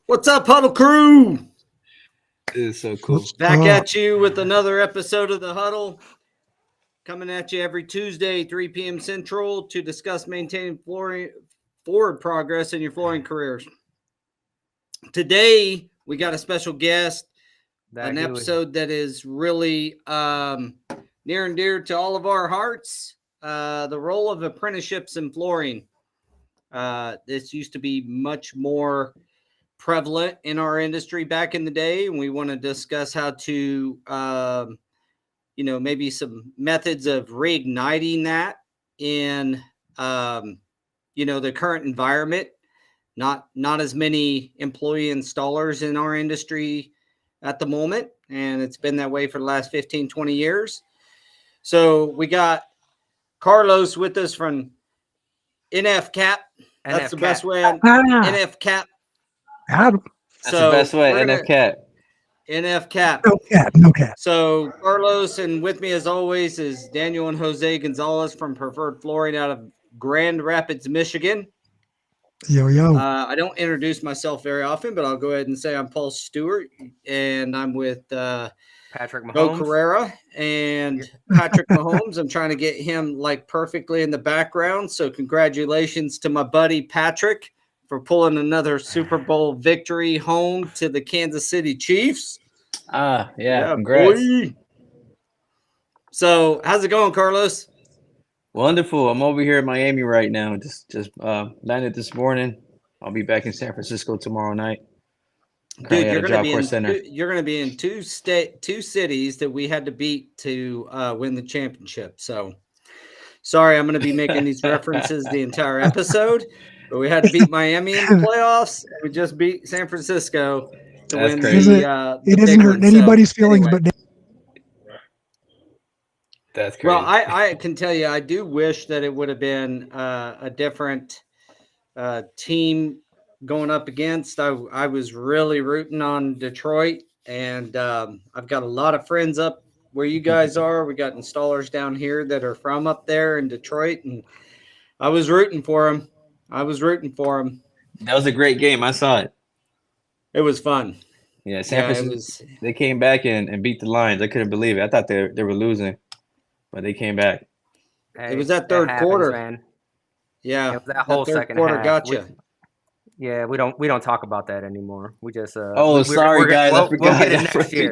What's up, Huddle crew? It is so cool. Back at you with another episode of the Huddle. Coming at you every Tuesday, 3 p.m. Central, to discuss maintaining forward progress in your flooring careers. Today, we got a special guest, an episode that is really near and dear to all of our hearts. The role of apprenticeships in flooring. This used to be much more prevalent in our industry back in the day, and we want to discuss how to maybe some methods of reigniting that in the current environment. Not as many employee installers in our industry at the moment, and it's been that way for the last 15-20 years. So we got Carlos with us from NFCAP. That's the best way. NFCAP. That's the best way. NFCAP. NFCAP. No cap. So Carlos, and with me as always is Daniel and Jose Gonzalez from Preferred Flooring out of Grand Rapids, Michigan. Yo. I don't introduce myself very often, but I'll go ahead and say I'm Paul Stuart, and I'm with Patrick Bo Mahomes. Carrera and Patrick Mahomes. I'm trying to get him perfectly in the background. So congratulations to my buddy Patrick for pulling another Super Bowl victory home to the Kansas City Chiefs. Yeah, congrats. Boy. So how's it going, Carlos? Wonderful. I'm over here in Miami right now. Just landed this morning. I'll be back in San Francisco tomorrow night. Dude, you're gonna be in two cities that we had to beat to win the championship. So sorry, I'm gonna be making these references the entire episode, but we had to beat Miami in the playoffs. And we just beat San Francisco to win crazy. It doesn't hurt anybody's feelings, but that's crazy. Well, I can tell you, I do wish that it would have been a different team going up against. I was really rooting on Detroit, and I've got a lot of friends up where you guys are. We got installers down here that are from up there in Detroit, and I was rooting for them. That was a great game. I saw it. It was fun. Yeah, San Francisco. They came back and beat the Lions. I couldn't believe it. I thought they were losing, but they came back. Hey, it was that third quarter, man. Yeah, it was that whole third second quarter half. got you. Yeah, we don't talk about that anymore. We just sorry guys, I forgot. We'll get it next year.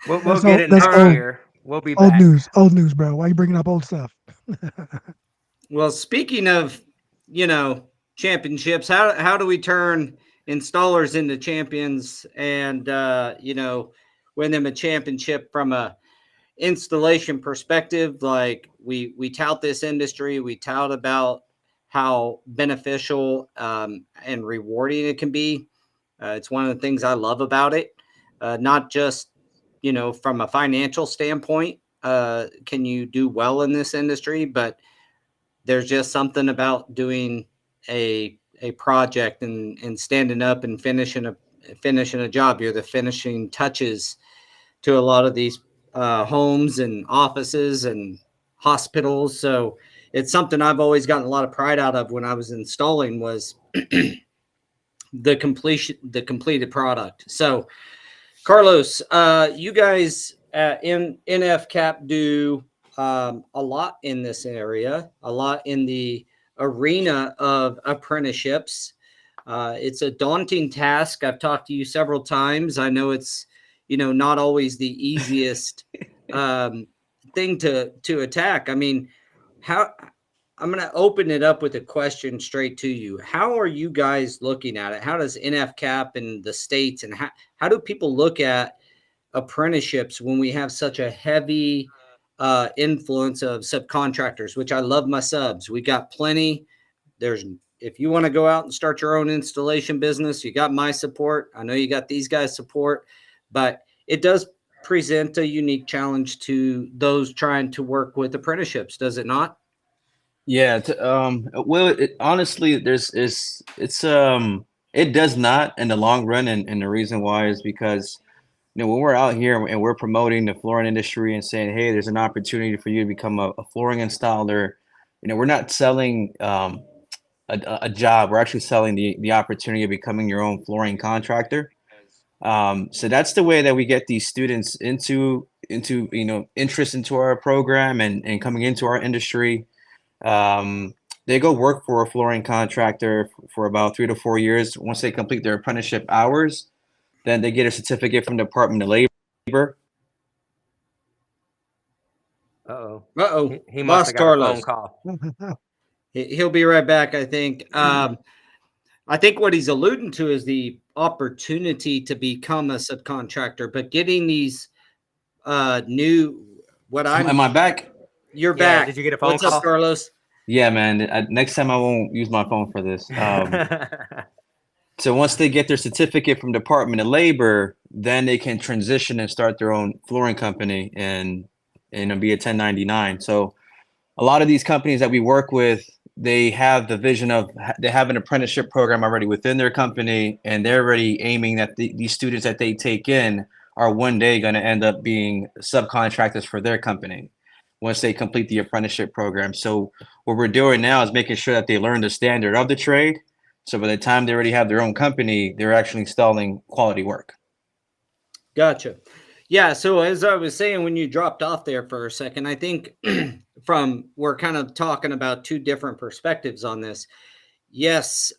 we'll get it next year. We'll be back. Old news, bro. Why are you bringing up old stuff? Well, speaking of, championships, how do we turn installers into champions and win them a championship from a installation perspective? Like we tout this industry, we tout about how beneficial and rewarding it can be. It's one of the things I love about it. Not just, from a financial standpoint, can you do well in this industry, but there's just something about doing a project and standing up and finishing a job. You're the finishing touches to a lot of these homes and offices and hospitals. So it's something I've always gotten a lot of pride out of when I was installing was the completed product. So Carlos, you guys in NFCAP do a lot in this area, a lot in the arena of apprenticeships. It's a daunting task. I've talked to you several times. I know it's, not always the easiest thing to attack. I mean, I'm going to open it up with a question straight to you. How are you guys looking at it? How does NFCAP and the states, and how do people look at apprenticeships when we have such a heavy influence of subcontractors, which I love my subs. We got plenty. If you want to go out and start your own installation business, you got my support. I know you got these guys' support, but it does present a unique challenge to those trying to work with apprenticeships, does it not? Yeah. Honestly, it does not in the long run, and the reason why is because when we're out here and we're promoting the flooring industry and saying, hey, there's an opportunity for you to become a flooring installer, we're not selling a job. We're actually selling the opportunity of becoming your own flooring contractor. So that's the way that we get these students into interest into our program and coming into our industry. They go work for a flooring contractor for about 3 to 4 years. Once they complete their apprenticeship hours, then they get a certificate from the Department of Labor. Uh-oh. Uh-oh. He must Lost have got a phone Carlos. call. He'll be right back, I think. I think what he's alluding to is the opportunity to become a subcontractor, but getting these new Am I back? You're Yeah, back. did you get a phone What's call? up, Carlos? Yeah, man. Next time I won't use my phone for this. So once they get their certificate from Department of Labor, then they can transition and start their own flooring company and be a 1099. So a lot of these companies that we work with, they have the vision of they have an apprenticeship program already within their company, and they're already aiming that these students that they take in are one day going to end up being subcontractors for their company once they complete the apprenticeship program. So what we're doing now is making sure that they learn the standard of the trade. So by the time they already have their own company, they're actually installing quality work. Gotcha. Yeah. So as I was saying, when you dropped off there for a second, I think we're kind of talking about two different perspectives on this. Yes,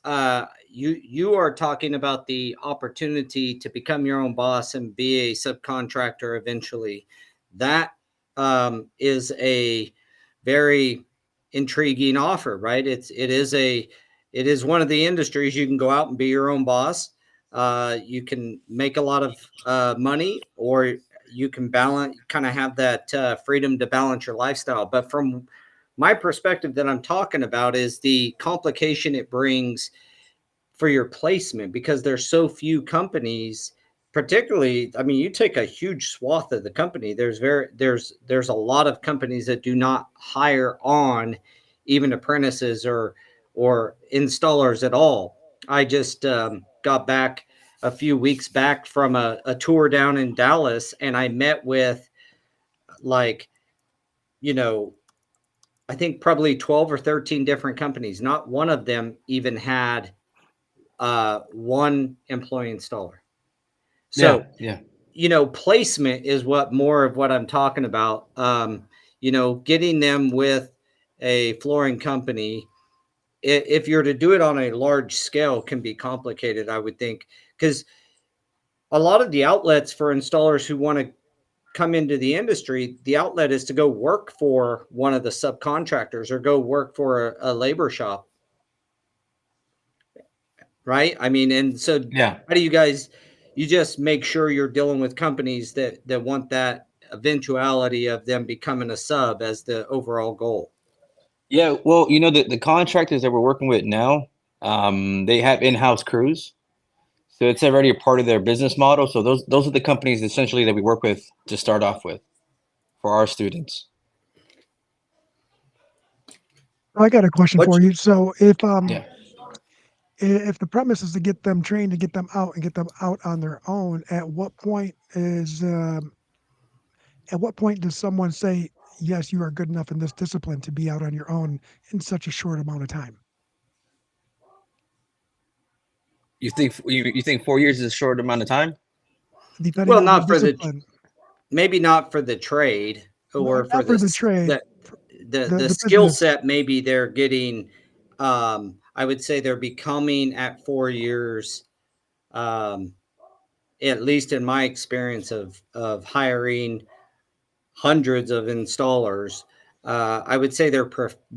you are talking about the opportunity to become your own boss and be a subcontractor eventually. That is a very intriguing offer, right? It is one of the industries you can go out and be your own boss. You can make a lot of money, or you can kind of have that freedom to balance your lifestyle. But from my perspective that I'm talking about is the complication it brings for your placement, because there's so few companies, particularly, I mean, you take a huge swath of the company. There's a lot of companies that do not hire on even apprentices or installers at all. I just got back a few weeks back from a tour down in Dallas, and I met with, like, you know, I think probably 12 or 13 different companies. Not one of them even had one employee installer. So, yeah. Placement is more of what I'm talking about. Getting them with a flooring company, if you're to do it on a large scale, can be complicated, I would think, because a lot of the outlets for installers who want to come into the industry, the outlet is to go work for one of the subcontractors or go work for a labor shop. Right. I mean, and so Yeah. how do you just make sure you're dealing with companies that want that eventuality of them becoming a sub as the overall goal? Yeah, well, the contractors that we're working with now, they have in-house crews. So it's already a part of their business model. So those are the companies essentially that we work with to start off with for our students. I got a question for you. So Yeah. if the premise is to get them trained, to get them out and get them out on their own, at what point does someone say, yes, you are good enough in this discipline to be out on your own in such a short amount of time? You think 4 years is a short amount of time? Depending Well, on the discipline. maybe not for the trade, or for Not for the this, trade, the the skill business. set. Maybe they're getting, I would say they're becoming at 4 years, at least in my experience of hiring hundreds of installers, I would say they're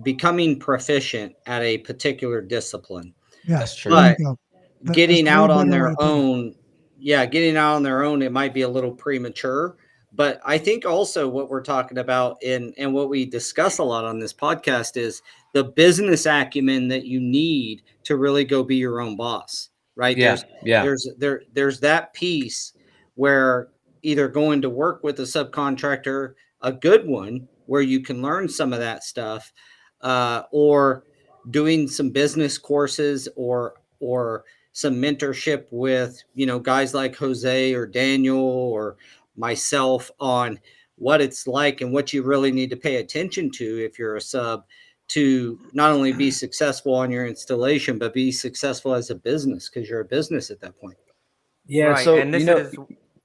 becoming proficient at a particular discipline. Yeah, That's true. there you But go. That's getting a way out on better way their to put it. own, it might be a little premature. But I think also what we're talking about and what we discuss a lot on this podcast is the business acumen that you need to really go be your own boss, right? Yeah. Yeah. There's that piece where either going to work with a subcontractor, a good one, where you can learn some of that stuff, or doing some business courses or some mentorship with guys like Jose or Daniel or myself on what it's like and what you really need to pay attention to if you're a sub to not only be successful on your installation, but be successful as a business, because you're a business at that point. Yeah. Right. So, And this is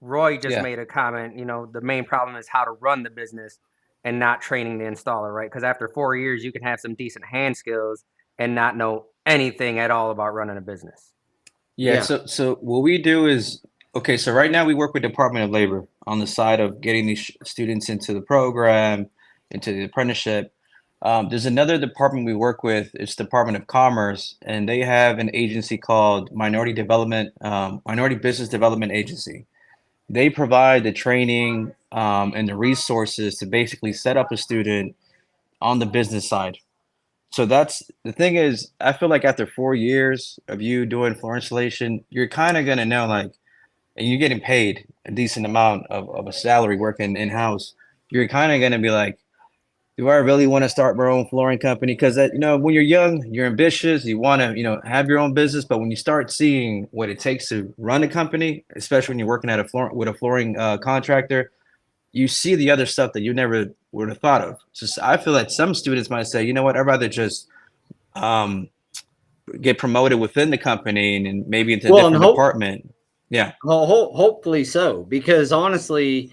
Roy just yeah. made a comment. The main problem is how to run the business and not training the installer, right? Because after 4 years, you can have some decent hand skills and not know anything at all about running a business. Yeah. Yeah. So what we do is, okay, so right now we work with Department of Labor on the side of getting these students into the program, into the apprenticeship. There's another department we work with. It's Department of Commerce, and they have an agency called Minority Business Development Agency. They provide the training and the resources to basically set up a student on the business side. So that's the thing is, I feel like after 4 years of you doing floor installation, you're kind of gonna know like, and you're getting paid a decent amount of a salary working in-house. You're kind of gonna be like, do I really want to start my own flooring company? Because when you're young, you're ambitious, you want to, have your own business. But when you start seeing what it takes to run a company, especially when you're working at a flooring contractor, you see the other stuff that you never would have thought of. So I feel like some students might say, you know what, I'd rather just um, get promoted within the company and maybe into a Well, and different department. Yeah. hopefully so, because honestly,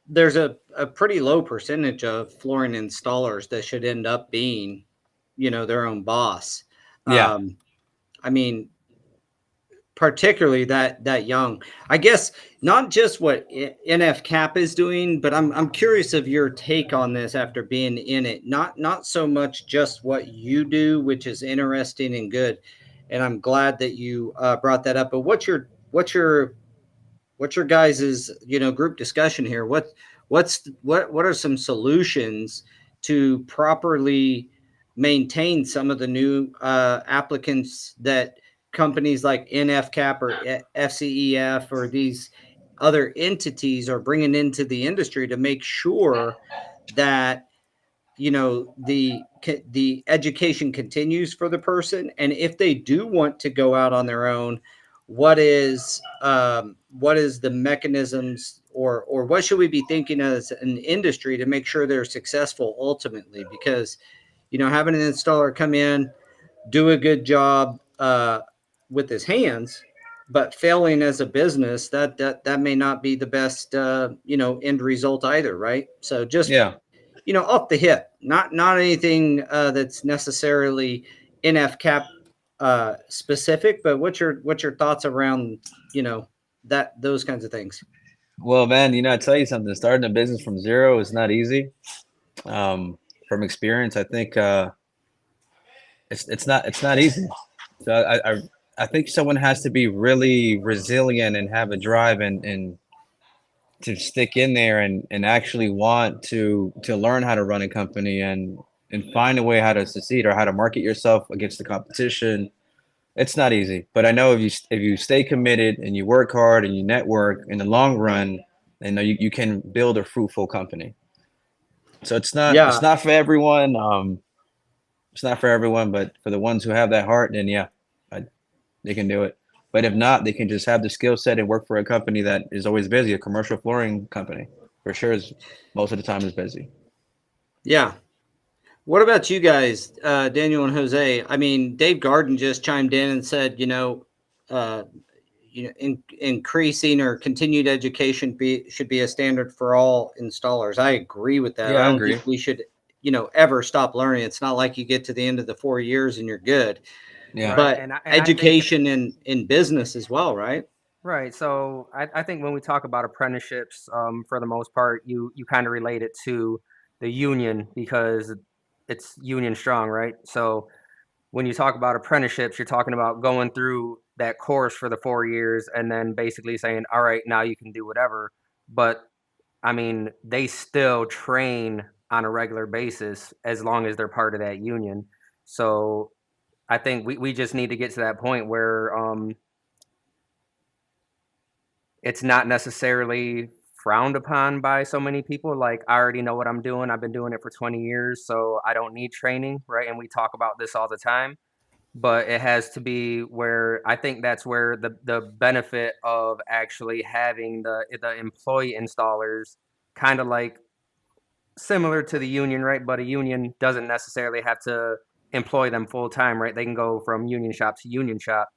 there's a pretty low percentage of flooring installers that should end up being, their own boss. Yeah. I mean, particularly that young. I guess not just what NFCAP is doing, but I'm curious of your take on this after being in it. Not so much just what you do, which is interesting and good, and I'm glad that you brought that up. But what's your guys's group discussion here? What are some solutions to properly maintain some of the new applicants that companies like NFCAP or FCEF or these other entities are bringing into the industry to make sure that the education continues for the person, and if they do want to go out on their own, what is the mechanisms, or what should we be thinking as an industry to make sure they're successful ultimately? Because having an installer come in, do a good job with his hands, but failing as a business, that may not be the best end result either, right? So just Yeah. off the hip, not anything that's necessarily NFCAP specific, but what's your thoughts around those kinds of things? Well, man, I tell you something, starting a business from zero is not easy. From experience, I think it's not easy. So I think someone has to be really resilient and have a drive and to stick in there and actually want to learn how to run a company and find a way how to succeed or how to market yourself against the competition. It's not easy, but I know if you stay committed and you work hard and you network in the long run, you can build a fruitful company. So it's not Yeah. it's not for everyone. It's not for everyone, but for the ones who have that heart, then yeah, they can do it. But if not, they can just have the skill set and work for a company that is always busy, a commercial flooring company. For sure, is most of the time is busy. Yeah. What about you guys, Daniel and Jose? I mean, Dave Garden just chimed in and said, uh, increasing or continued education should be a standard for all installers. I agree with that. Yeah, I I don't agree. think we should, ever stop learning. It's not like you get to the end of the 4 years and you're good, Yeah. Right. but And I think education in business as well, right? right. So I think when we talk about apprenticeships, for the most part, you kind of relate it to the union because it's union strong, right? So when you talk about apprenticeships, you're talking about going through that course for the 4 years and then basically saying, all right, now you can do whatever. But I mean, they still train on a regular basis as long as they're part of that union. So I think we just need to get to that point where it's not necessarily frowned upon by so many people. Like, I already know what I'm doing. I've been doing it for 20 years, so I don't need training, right? And we talk about this all the time. But it has to be where I think that's where the benefit of actually having the employee installers kind of like similar to the union, right? But a union doesn't necessarily have to employ them full time, right? They can go from union shop to union shop.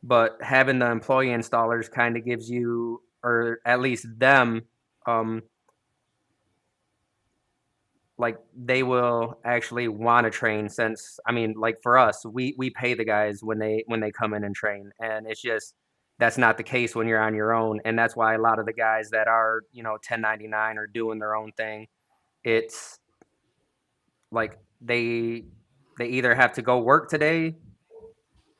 But having the employee installers kind of gives you, or at least them, like they will actually want to train. Since I mean, like for us, we pay the guys when they come in and train, and it's just that's not the case when you're on your own, and that's why a lot of the guys that are 1099 or doing their own thing, it's like they either have to go work today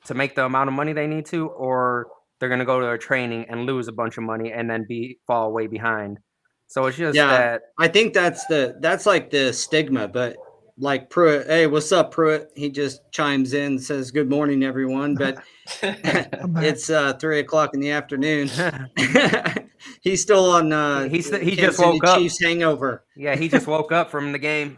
to make the amount of money they need to, or they're going to go to a training and lose a bunch of money and then fall way behind. So it's just that. I think that's like the stigma, but like Pruitt, hey, what's up, Pruitt? He just chimes in and says, good morning, everyone. But it's 3:00 in the afternoon. He's still on he Kansas just City woke up. Chiefs hangover. Yeah, he just woke up from the game.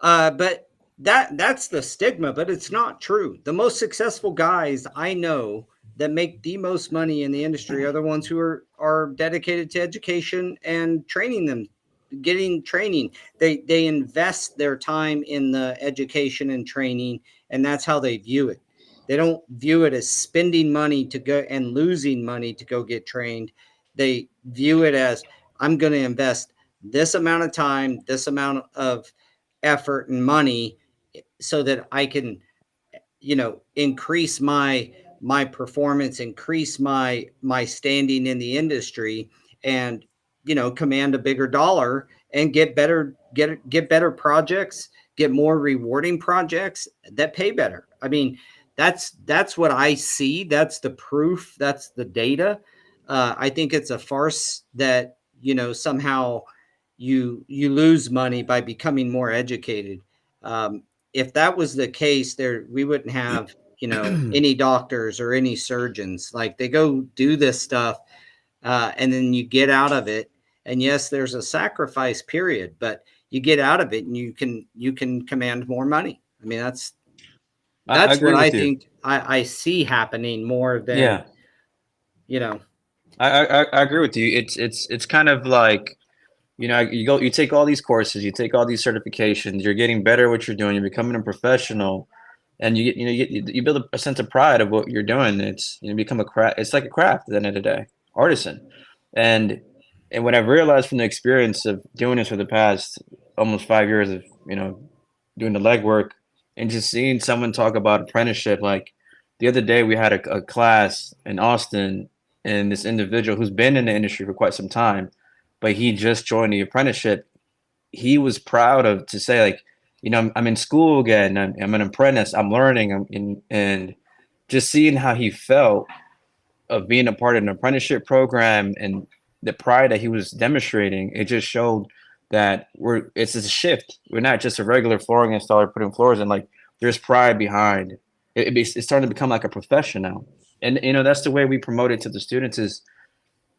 But that's the stigma, but it's not true. The most successful guys I know that make the most money in the industry are the ones who are dedicated to education and training them, getting training. They invest their time in the education and training, and that's how they view it. They don't view it as spending money to go and losing money to go get trained. They view it as, I'm going to invest this amount of time, this amount of effort and money so that I can, increase my performance, increase my standing in the industry, and command a bigger dollar and get better projects, get more rewarding projects that pay better. I mean, that's what I see. That's the proof. That's the data. I think it's a farce that somehow you lose money by becoming more educated. If that was the case, we wouldn't have any doctors or any surgeons. Like, they go do this stuff, and then you get out of it. And yes, there's a sacrifice period, but you get out of it and you can command more money. I mean, that's what I think I see happening more than I agree with you. It's kind of like, you take all these courses, you take all these certifications, you're getting better at what you're doing, you're becoming a professional, and you build a sense of pride of what you're doing. It's become a craft. It's like a craft at the end of the day, artisan. And what I've realized from the experience of doing this for the past almost 5 years of doing the legwork and just seeing someone talk about apprenticeship. Like the other day, we had a class in Austin, and this individual who's been in the industry for quite some time, but he just joined the apprenticeship. He was proud to say, like, I'm in school again. I'm an apprentice. I'm learning. And just seeing how he felt of being a part of an apprenticeship program and the pride that he was demonstrating, it just showed that it's a shift. We're not just a regular flooring installer putting floors in. Like, there's pride behind it. It's starting to become like a profession now. And that's the way we promote it to the students.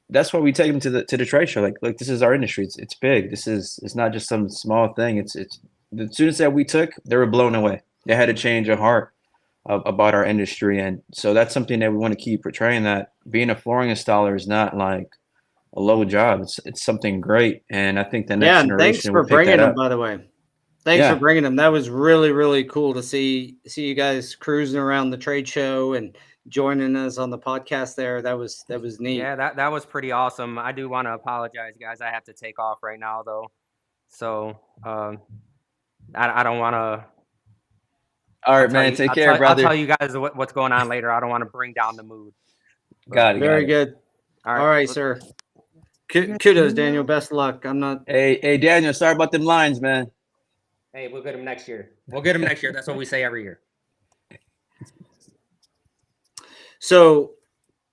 That's why we take them to the trade show. Like this is our industry. It's big. It's not just some small thing. It's the students that we took, they were blown away. They had a change of heart about our industry. And so that's something that we want to keep portraying, that being a flooring installer is not like a low job. It's something great. And I think the next generation thanks for bringing them, by the way. Thanks for bringing them. That was really, really cool to see you guys cruising around the trade show and joining us on the podcast there. That was neat. Yeah, that was pretty awesome. I do want to apologize, guys. I have to take off right now, though. So I don't want to. All right, man. Take care, brother. I'll tell you guys what's going on later. I don't want to bring down the mood. Got it. Very good. All right, sir. Kudos, Daniel. Best of luck. I'm not. Hey, Daniel. Sorry about them lines, man. Hey, we'll get him next year. That's what we say every year. So,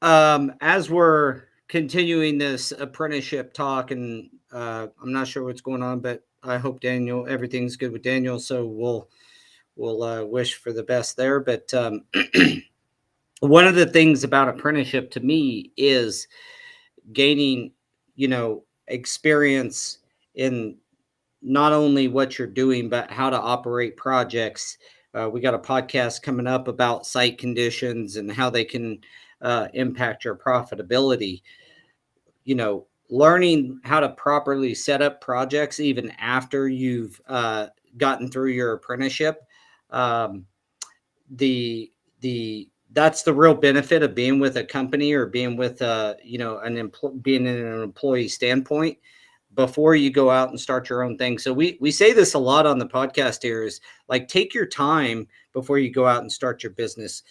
as we're continuing this apprenticeship talk, and I'm not sure what's going on, but I hope everything's good with Daniel. So we'll wish for the best there. But one of the things about apprenticeship to me is gaining, experience in not only what you're doing, but how to operate projects. We got a podcast coming up about site conditions and how they can impact your profitability. learning how to properly set up projects even after you've gotten through your apprenticeship. Um, the that's the real benefit of being with a company or being with being in an employee standpoint before you go out and start your own thing. So we say this a lot on the podcast here is like, take your time before you go out and start your business.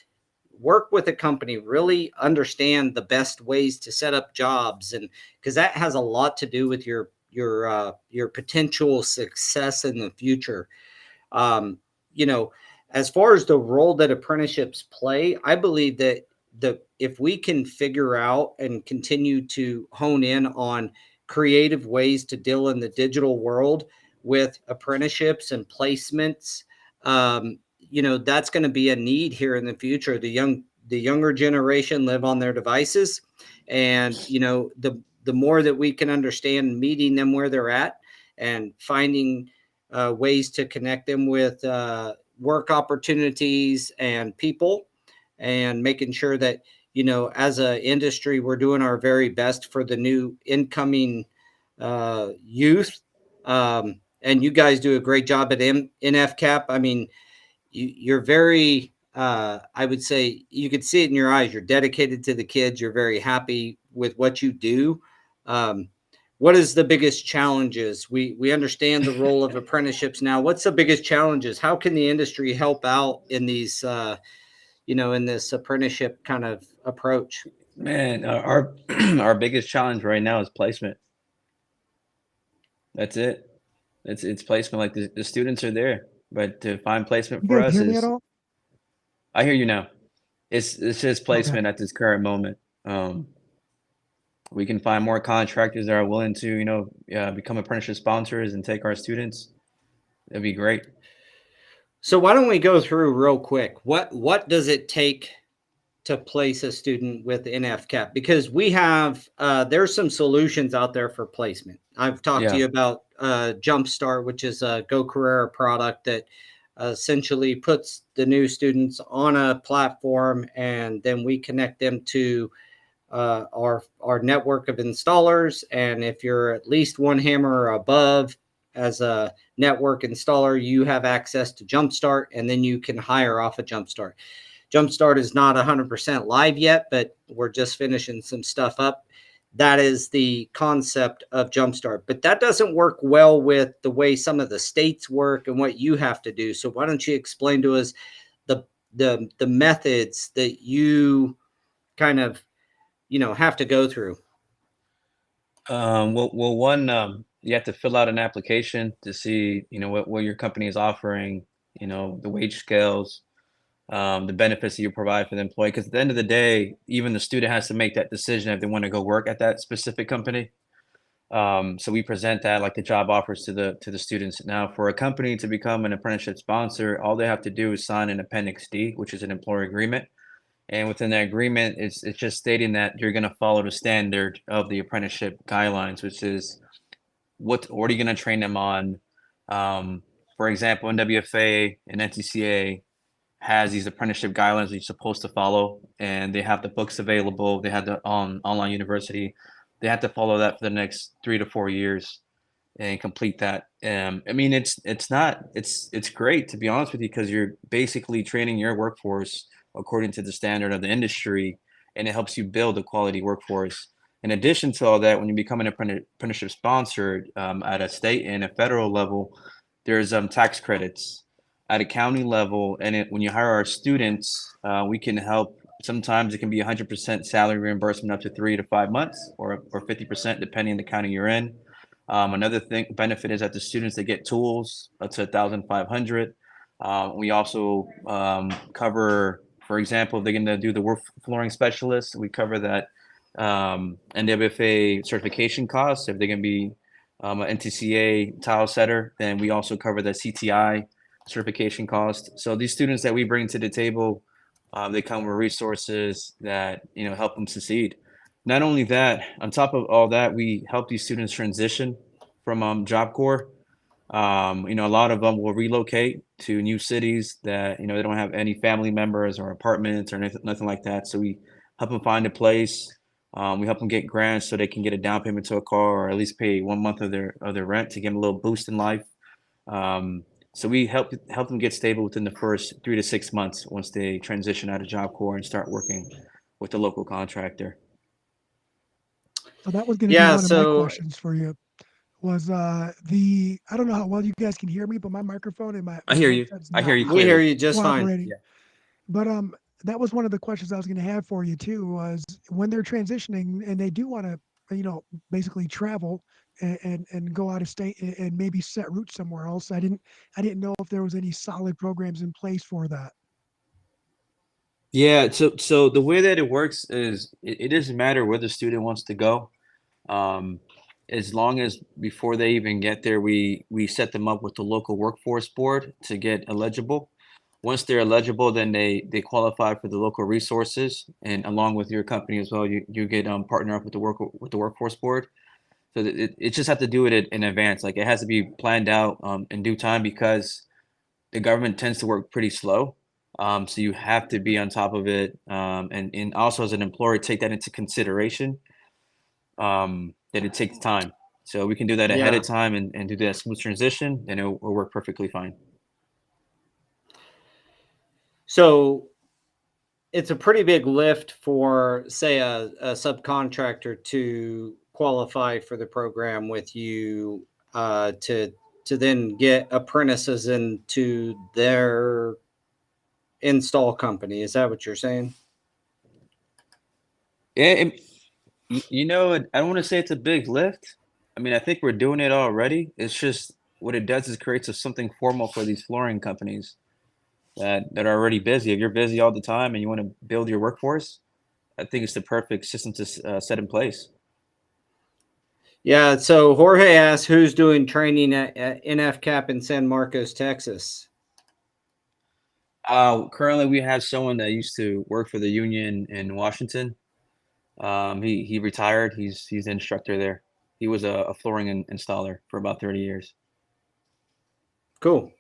Work with a company, really understand the best ways to set up jobs, and because that has a lot to do with your potential success in the future. um, as far as the role that apprenticeships play, I believe that if we can figure out and continue to hone in on creative ways to deal in the digital world with apprenticeships and placements, that's going to be a need here in the future. The younger generation live on their devices, and the more that we can understand meeting them where they're at and finding ways to connect them with work opportunities and people, and making sure that as an industry we're doing our very best for the new incoming youth. And you guys do a great job at NFCAP. I mean, you're very I would say you could see it in your eyes. You're dedicated to the kids. You're very happy with what you do. um, what is the biggest challenges? We understand the role of apprenticeships now. What's the biggest challenges? How can the industry help out in these in this apprenticeship kind of approach? Man, our our biggest challenge right now is placement. That's it. It's placement. Like the students are there, but to find placement You for guys us hear me at is, all? I hear you now. It's just Okay. placement at this current moment. We can find more contractors that are willing to, become apprenticeship sponsors and take our students. That'd be great. So why don't we go through real quick? What does it take to place a student with NFCAP? Because we have there's some solutions out there for placement. I've talked to Yeah. you about Jumpstart, which is a Go Carrera product that essentially puts the new students on a platform, and then we connect them to our network of installers. And if you're at least one hammer or above as a network installer, you have access to Jumpstart, and then you can hire off of Jumpstart. Jumpstart is not 100% live yet, but we're just finishing some stuff up. That is the concept of Jumpstart, but that doesn't work well with the way some of the states work and what you have to do. So why don't you explain to us the methods that you kind of have to go through? Well, one, you have to fill out an application to see, what your company is offering, the wage scales, the benefits that you provide for the employee. Because at the end of the day, even the student has to make that decision if they want to go work at that specific company. So we present that like the job offers to the students. Now, for a company to become an apprenticeship sponsor, all they have to do is sign an Appendix D, which is an employer agreement. And within that agreement, it's just stating that you're going to follow the standard of the apprenticeship guidelines, which is what are you going to train them on? For example, NWFA and NTCA has these apprenticeship guidelines that you're supposed to follow, and they have the books available. They have the online university. They have to follow that for the next 3 to 4 years and complete that. I mean, it's great, to be honest with you, because you're basically training your workforce according to the standard of the industry, and it helps you build a quality workforce. In addition to all that, when you become an apprenticeship sponsor at a state and a federal level, there's tax credits at a county level, and when you hire our students, we can help. Sometimes it can be 100% salary reimbursement up to 3 to 5 months, or 50% depending on the county you're in. Another thing benefit is that the students, they get tools up to 1,500. We also cover, for example, if they're going to do the work flooring specialist, we cover that NWFA certification costs. If they're going to be an NTCA tile setter, then we also cover the CTI certification cost. So these students that we bring to the table, they come with resources that help them succeed. Not only that, on top of all that, we help these students transition from Job Corps. A lot of them will relocate to new cities that they don't have any family members or apartments or nothing like that. So we help them find a place. We help them get grants so they can get a down payment to a car, or at least pay 1 month of their rent to give them a little boost in life. So we help them get stable within the first 3 to 6 months once they transition out of Job Corps and start working with the local contractor. So that was going to be Yeah, one of my so questions for you. Was I don't know how well you guys can hear me, but my microphone and my I hear you. headset's I hear not you we hear clearly. you just fine. cooperating. Yeah. But that was one of the questions I was going to have for you too. Was when they're transitioning and they do want to, basically travel and go out of state and maybe set roots somewhere else. I didn't know if there was any solid programs in place for that. Yeah, so the way that it works is it doesn't matter where the student wants to go. Um, as long as before they even get there, we set them up with the local workforce board to get eligible. Once they're eligible, then they qualify for the local resources, and along with your company as well, you get partner up with the workforce board. So it just have to do it in advance. Like it has to be planned out in due time because the government tends to work pretty slow. So you have to be on top of it, and also as an employer, take that into consideration. That it takes time. So we can do that ahead Yeah. of time and do that smooth transition, and it'll work perfectly fine. So it's a pretty big lift for, say, a subcontractor to qualify for the program with you, to then get apprentices into their install company. Is that what you're saying? Yeah, I don't want to say it's a big lift. I mean, I think we're doing it already. It's just what it does is creates something formal for these flooring companies that are already busy. If you're busy all the time and you want to build your workforce, I think it's the perfect system to set in place. Yeah. So Jorge asked, who's doing training at NFCAP in San Marcos, Texas? Currently, we have someone that used to work for the union in Washington. He retired. He's the instructor there. He was a flooring installer for about 30 years. Cool.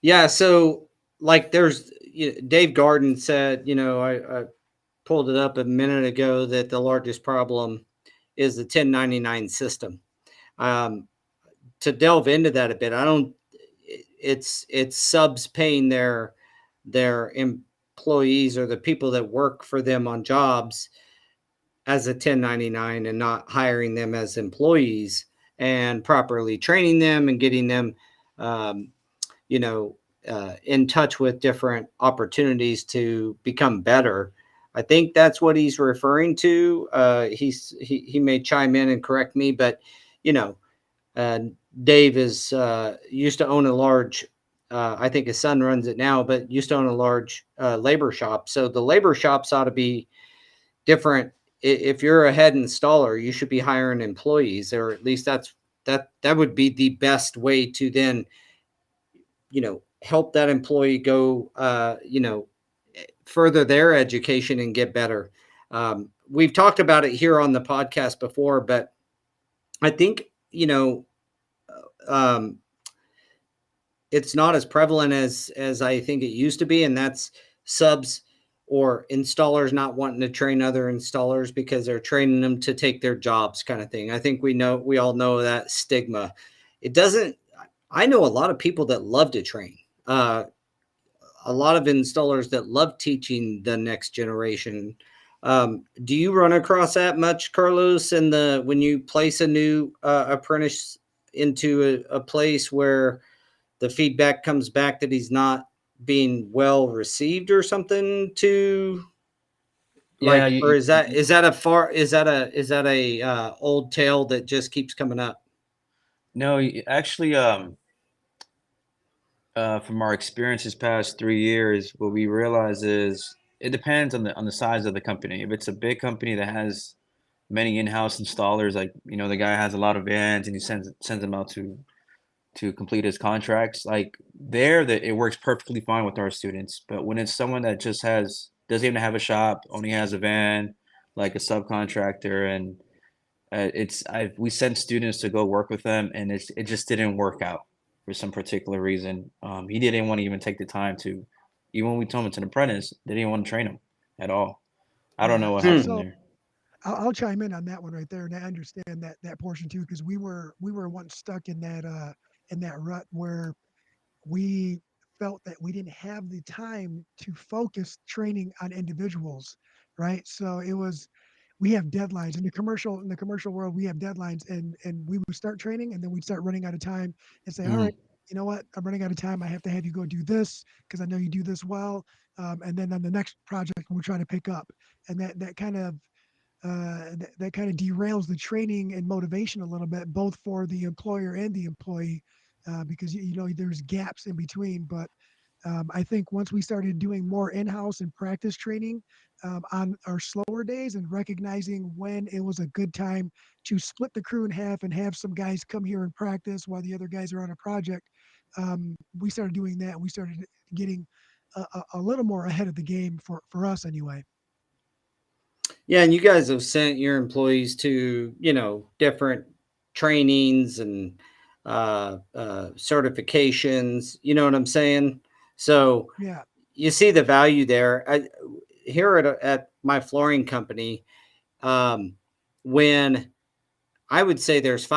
Yeah. So like there's Dave Garden said, I pulled it up a minute ago that the largest problem is the 1099 system. To delve into that a bit, it's subs paying their employees or the people that work for them on jobs as a 1099 and not hiring them as employees and properly training them and getting them, um, in touch with different opportunities to become better. I think that's what he's referring to. He may chime in and correct me, but you know, uh, Dave is used to own a large. I think his son runs it now, but used to own a large labor shop. So the labor shops ought to be different. If you're a head installer, you should be hiring employees, or at least that would be the best way to then help that employee go further their education and get better. We've talked about it here on the podcast before, but I think um, it's not as prevalent as I think it used to be, and that's subs or installers not wanting to train other installers because they're training them to take their jobs, kind of thing. I think we all know that stigma. It doesn't. I know a lot of people that love to train. A lot of installers that love teaching the next generation. Do you run across that much, Carlos, when you place a new apprentice into a place where the feedback comes back that he's not being well received or something, to Yeah, like, or is that a old tale that just keeps coming up? no, actually, from our experience this past 3 years, what we realize is it depends on the size of the company. If it's a big company that has many in-house installers, like the guy has a lot of vans and he sends them out to complete his contracts, like there that it works perfectly fine with our students. But when it's someone that just doesn't even have a shop, only has a van, like a subcontractor, and we sent students to go work with them, and it just didn't work out for some particular reason. He didn't want to even take the time to, even when we told him it's an apprentice, they didn't want to train him at all. I don't know what happened So there. I'll chime in on that one right there, and I understand that portion too, because we were once stuck in that rut where we felt that we didn't have the time to focus training on individuals, right? So it was we have deadlines in the commercial world. We have deadlines, and we would start training, and then we'd start running out of time, and say, all Mhm. right, you know what, I'm running out of time. I have to have you go do this because I know you do this well. And then on the next project, we'll try to pick up, and that kind of that kind of derails the training and motivation a little bit, both for the employer and the employee, because you know there's gaps in between. But I think once we started doing more in-house and practice training on our slower days and recognizing when it was a good time to split the crew in half and have some guys come here and practice while the other guys are on a project, we started doing that. We started getting a little more ahead of the game for us anyway. Yeah, and you guys have sent your employees to, different trainings and certifications. You know what I'm saying? So Yeah. you see the value there. Here at my flooring company, um, when I would say there's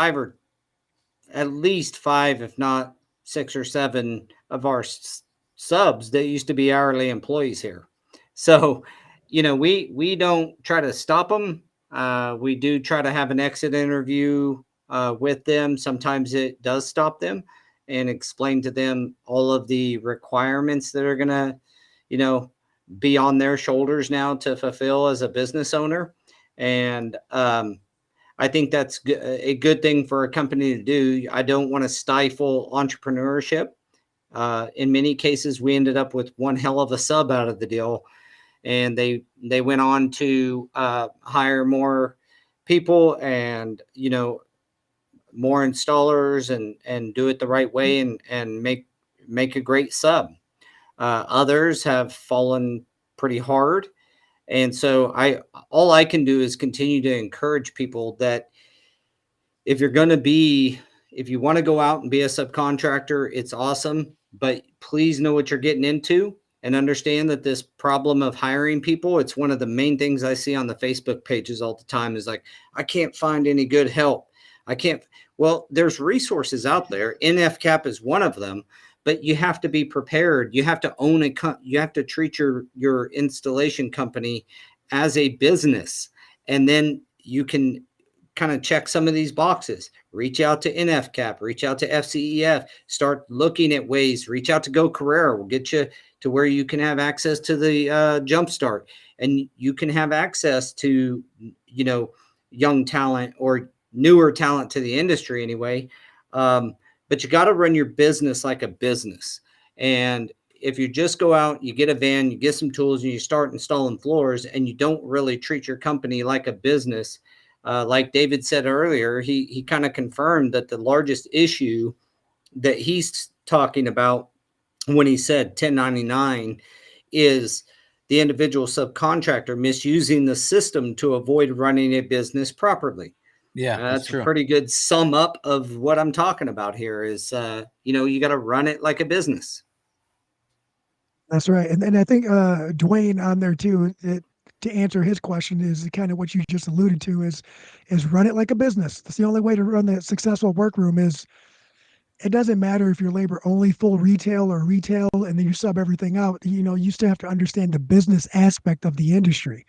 at least five, if not six or seven of our subs that used to be hourly employees here. So, we don't try to stop them. We do try to have an exit interview with them. Sometimes it does stop them and explain to them all of the requirements that are gonna, you know, be on their shoulders now to fulfill as a business owner. And I think that's a good thing for a company to do. I don't want to stifle entrepreneurship. In many cases, we ended up with one hell of a sub out of the deal, and they went on to hire more people and more installers and do it the right way and make a great sub. Others have fallen pretty hard, and so I all I can do is continue to encourage people that if you're going to be if you want to go out and be a subcontractor, it's awesome, but please know what you're getting into and understand that this problem of hiring people, it's one of the main things I see on the Facebook pages all the time is like, I can't find any good help. I can't. Well, there's resources out there. NFCAP is one of them, but you have to be prepared. You have to you have to treat your installation company as a business, and then you can kind of check some of these boxes. Reach out to NFCAP, reach out to FCEF, start looking at ways, reach out to Go Carrera. We'll get you to where you can have access to the Jumpstart, and you can have access to, young talent or newer talent to the industry anyway. But you got to run your business like a business. And if you just go out, you get a van, you get some tools, and you start installing floors, and you don't really treat your company like a business, like David said earlier, he kind of confirmed that the largest issue that he's talking about when he said 1099 is the individual subcontractor misusing the system to avoid running a business properly. Yeah, that's That's a true. pretty good sum up of what I'm talking about here is, you got to run it like a business. That's right. And I think Dwayne on there too, to answer his question is kind of what you just alluded to is run it like a business. That's the only way to run the successful workroom is it doesn't matter if you're labor only full retail or retail and then you sub everything out. You still have to understand the business aspect of the industry.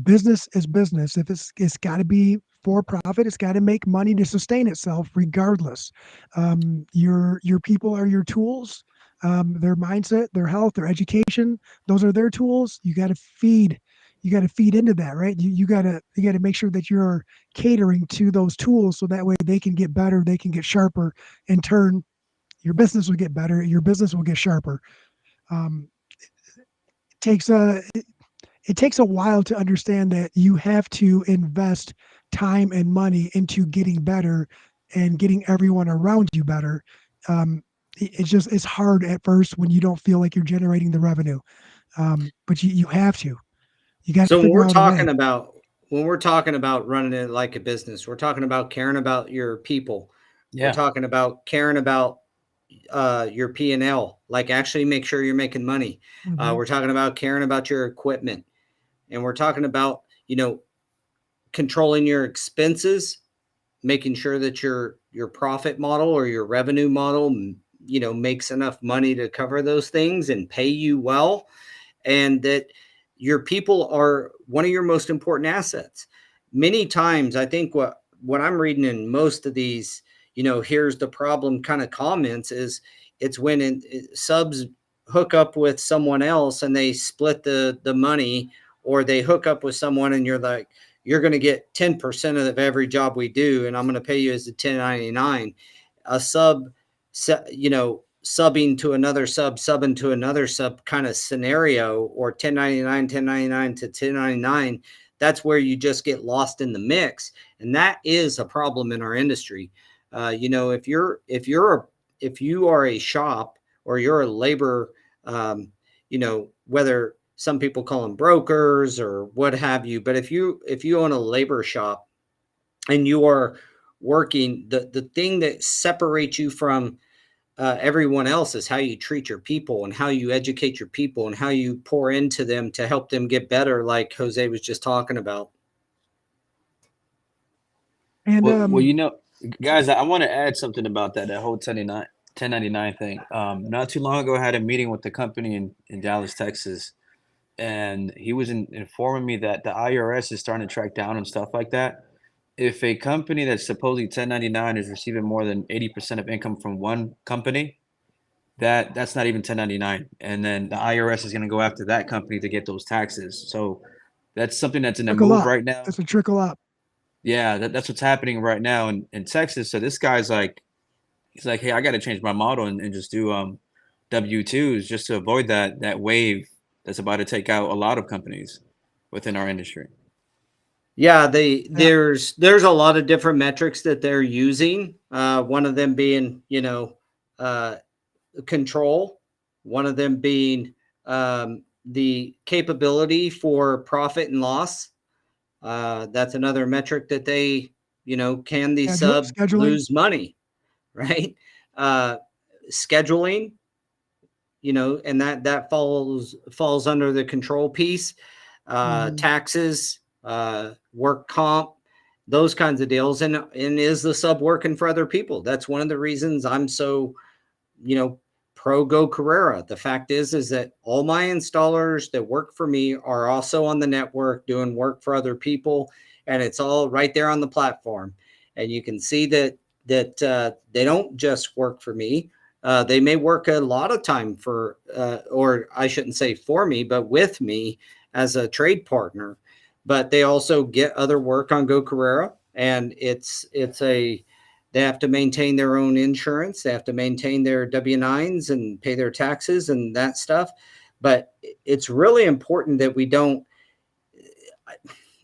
Business is business. If it's got to be for profit, it's got to make money to sustain itself regardless. Your people are your tools, their mindset, their health, their education, those are their tools. You got to feed into that, right? You got to make sure that you're catering to those tools so that way they can get better, they can get sharper. In turn, your business will get better, your business will get sharper. um, it takes a it takes a while to understand that you have to invest time and money into getting better and getting everyone around you better. It's hard at first when you don't feel like you're generating the revenue, but you have to. You got to So figure out a way. when we're talking about running it like a business, we're talking about caring about your people. We're Yeah. talking about caring about your P&L, like actually make sure you're making money. Mhm. We're talking about caring about your equipment, and we're talking about, controlling your expenses, making sure that your profit model or your revenue model, makes enough money to cover those things and pay you well, and that your people are one of your most important assets. Many times, I think what I'm reading in most of these, here's the problem kind of comments is it's when subs hook up with someone else and they split the money, or they hook up with someone and you're like, you're going to get 10% of every job we do, and I'm going to pay you as a 1099. A sub, subbing to another sub, subbing to another sub kind of scenario, or 1099 to 1099, that's where you just get lost in the mix. And that is a problem in our industry. If you are a shop, or you're a labor, whether some people call them brokers or what have you, but if you own a labor shop and you are working, the thing that separates you from everyone else is how you treat your people, and how you educate your people, and how you pour into them to help them get better, like Jose was just talking about. And Well, guys, I want to add something about that whole 1099 thing. Not too long ago, I had a meeting with the company in Dallas, Texas, and he was informing me that the IRS is starting to track down on stuff like that. If a company that's supposedly 1099 is receiving more than 80% of income from one company, that's not even 1099. And then the IRS is going to go after that company to get those taxes. So that's something that's in the trickle move up. right now. That's a trickle up. Yeah, that's what's happening right now in Texas. So this guy's like, he's like, hey, I got to change my model and just do W-2s just to avoid that wave that's about to take out a lot of companies within our industry. Yeah, there's a lot of different metrics that they're using. One of them being, control. One of them being the capability for profit and loss. That's another metric that they, can these subs lose money, right? Scheduling, and that falls under the control piece. Taxes, work comp, those kinds of deals. And is the sub working for other people? That's one of the reasons I'm so, pro Go Carrera. The fact is that all my installers that work for me are also on the network doing work for other people, and it's all right there on the platform. And you can see that they don't just work for me. They may work a lot of time for, or I shouldn't say for me, but with me as a trade partner. But they also get other work on Go Carrera, and they have to maintain their own insurance. They have to maintain their W-9s and pay their taxes and that stuff. But it's really important that we don't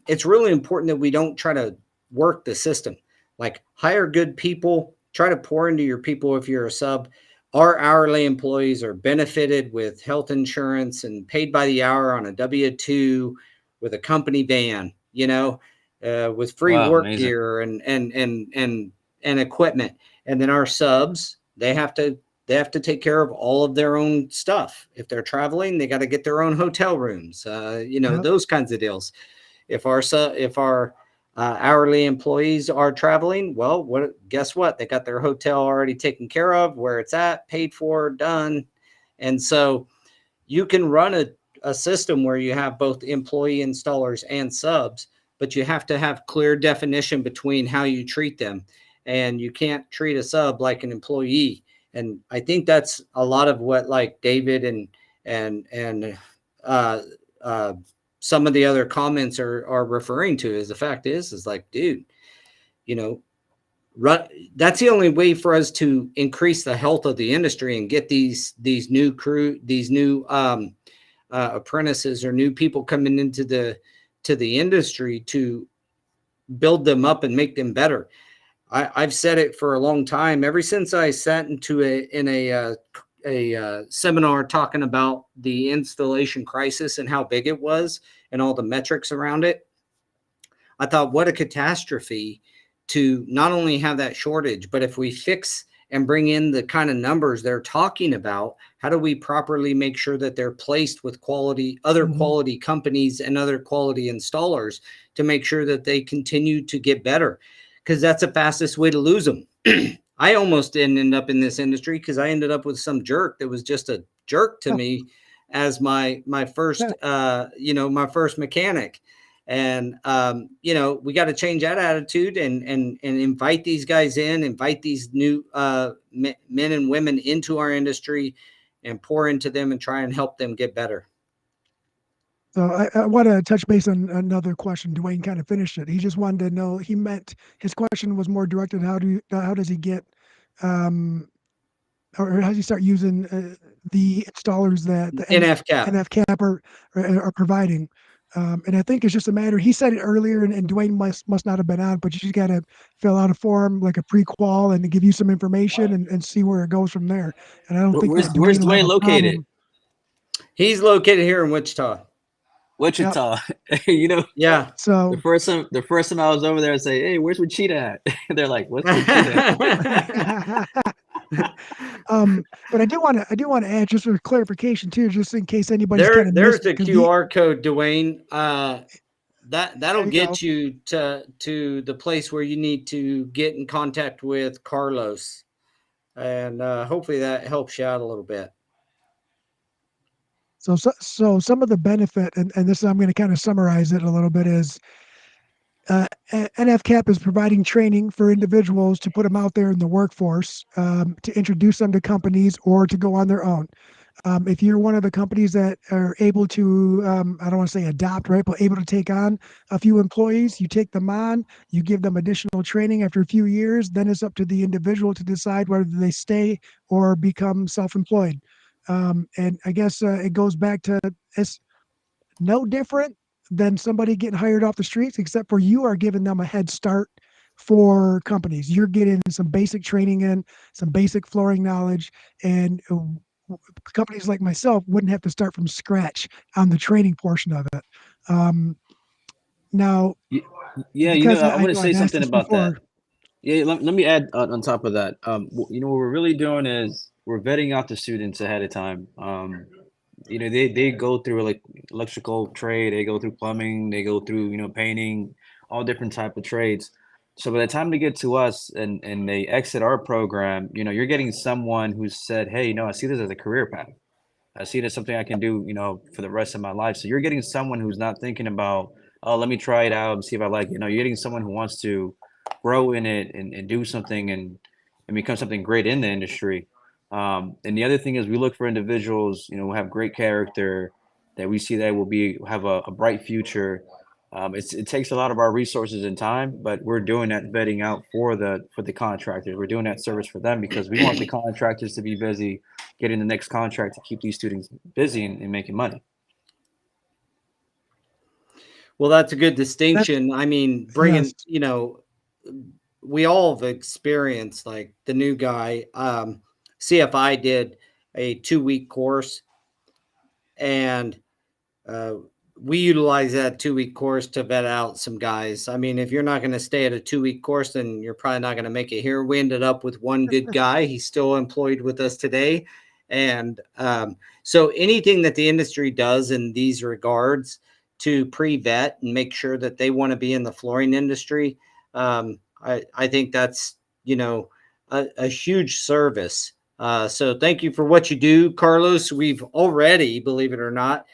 try to work the system. Like, hire good people, try to pour into your people. If you're a sub, our hourly employees are benefited with health insurance and paid by the hour on a W-2 with a company van, with free work amazing. gear and equipment. And then our subs, they have to take care of all of their own stuff. If they're traveling, they got to get their own hotel rooms, those kinds of deals. If our hourly employees are traveling, well, guess what? They got their hotel already taken care of, where it's at, paid for, done. And so you can run a system where you have both employee installers and subs, but you have to have clear definition between how you treat them. And you can't treat a sub like an employee. And I think that's a lot of what, like, David and some of the other comments are referring to. Is the fact is like, dude, that's the only way for us to increase the health of the industry and get these new apprentices or new people coming into the industry, to build them up and make them better. I've said it for a long time. Ever since I sat into a seminar talking about the installation crisis and how big it was and all the metrics around it, I thought, what a catastrophe to not only have that shortage, but if we fix and bring in the kind of numbers they're talking about, how do we properly make sure that they're placed with other quality companies and other quality installers to make sure that they continue to get better? Because that's the fastest way to lose them. I almost didn't end up in this industry because I ended up with some jerk that was just a jerk to me as my first my first mechanic. And we got to change that attitude and invite these guys in, invite these new men and women into our industry and pour into them and try and help them get better. So I want to touch base on another question. Dwayne kind of finished it. He just wanted to know, his question was more directed, how does he get, or how does he start using the installers that the NFCAP are providing? And I think it's just a matter, he said it earlier, and Dwayne must not have been on, but you just got to fill out a form, like a pre-qual, and give you some information and see where it goes from there. And I don't think where's Dwayne located? He's located here in Wichita. Wichita. Yep. Yeah. So the first time I was over there, I say, "Hey, where's Wichita at?" They're like, "What's Wichita?" But I do want to add, just for clarification too, just in case anybody's there's the QR code, Dwayne. That'll get you to the place where you need to get in contact with Carlos, and hopefully that helps you out a little bit. So some of the benefit, and this, I'm going to kind of summarize it a little bit, is NFCAP is providing training for individuals to put them out there in the workforce, to introduce them to companies or to go on their own. If you're one of the companies that are able to, I don't want to say adopt, right, but able to take on a few employees, you take them on, you give them additional training after a few years, then it's up to the individual to decide whether they stay or become self-employed. And I guess it goes back to, it's no different than somebody getting hired off the streets, except for you are giving them a head start for companies. You're getting some basic training in, some basic flooring knowledge, and companies like myself wouldn't have to start from scratch on the training portion of it. Now, I want to say something about that. Yeah, let me add on top of that. What we're really doing is we're vetting out the students ahead of time. They go through like electrical trade, they go through plumbing, they go through painting, all different type of trades. So by the time they get to us and they exit our program, you're getting someone who said, "Hey, I see this as a career path. I see it as something I can do, for the rest of my life." So you're getting someone who's not thinking about, "Oh, let me try it out and see if I like it." You're getting someone who wants to grow in it and do something and become something great in the industry. And the other thing is we look for individuals, who have great character, that we see that will have a bright future. It takes a lot of our resources and time, but we're doing that vetting out for the contractors. We're doing that service for them because we want the contractors to be busy getting the next contract to keep these students busy and making money. Well, that's a good distinction. I mean, bringing, we all have experienced, like the new guy, CFI did a 2-week course, and we utilize that 2-week course to vet out some guys. I mean, if you're not going to stay at a 2-week course, then you're probably not going to make it here. We ended up with one good guy. He's still employed with us today. And so anything that the industry does in these regards to pre-vet and make sure that they want to be in the flooring industry, I think that's, a huge service. So thank you for what you do, Carlos. We've already, believe it or not,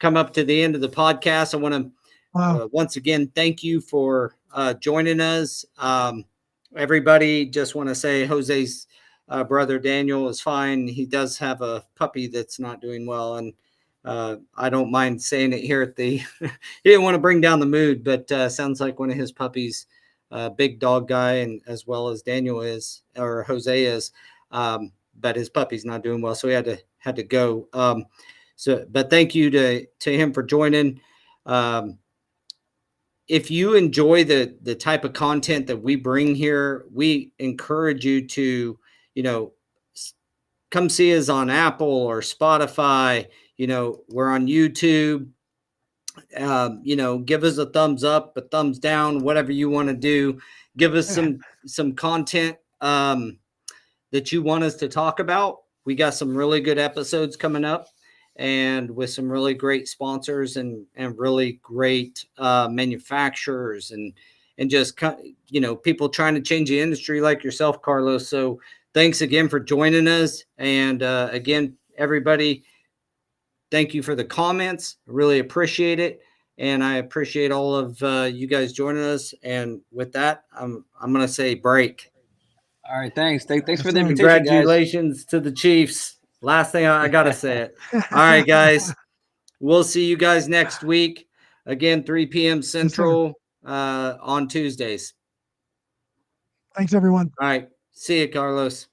come up to the end of the podcast. I want to once again thank you for joining us. Everybody, just want to say Jose's brother Daniel is fine. He does have a puppy that's not doing well, and I don't mind saying it here at the he didn't want to bring down the mood, but sounds like one of his puppies, big dog guy, and as well as Daniel is, or Jose is, but his puppy's not doing well, so he had to go. But thank you to him for joining. If you enjoy the type of content that we bring here, we encourage you to, come see us on Apple or Spotify. We're on YouTube. Give us a thumbs up, a thumbs down, whatever you want to do. Give us some content that you want us to talk about. We got some really good episodes coming up, and with some really great sponsors and really great manufacturers and just, you know, people trying to change the industry like yourself, Carlos. So thanks again for joining us. And again, everybody, thank you for the comments. I really appreciate it. And I appreciate all of you guys joining us. And with that, I'm going to say break. All right, thanks. Thanks Yes, for the sir. invitation, guys. Congratulations to the Chiefs. Last thing I got to say it. All right, guys. We'll see you guys next week. Again, 3 p.m. Central on Tuesdays. Thanks, everyone. All right. See you, Carlos.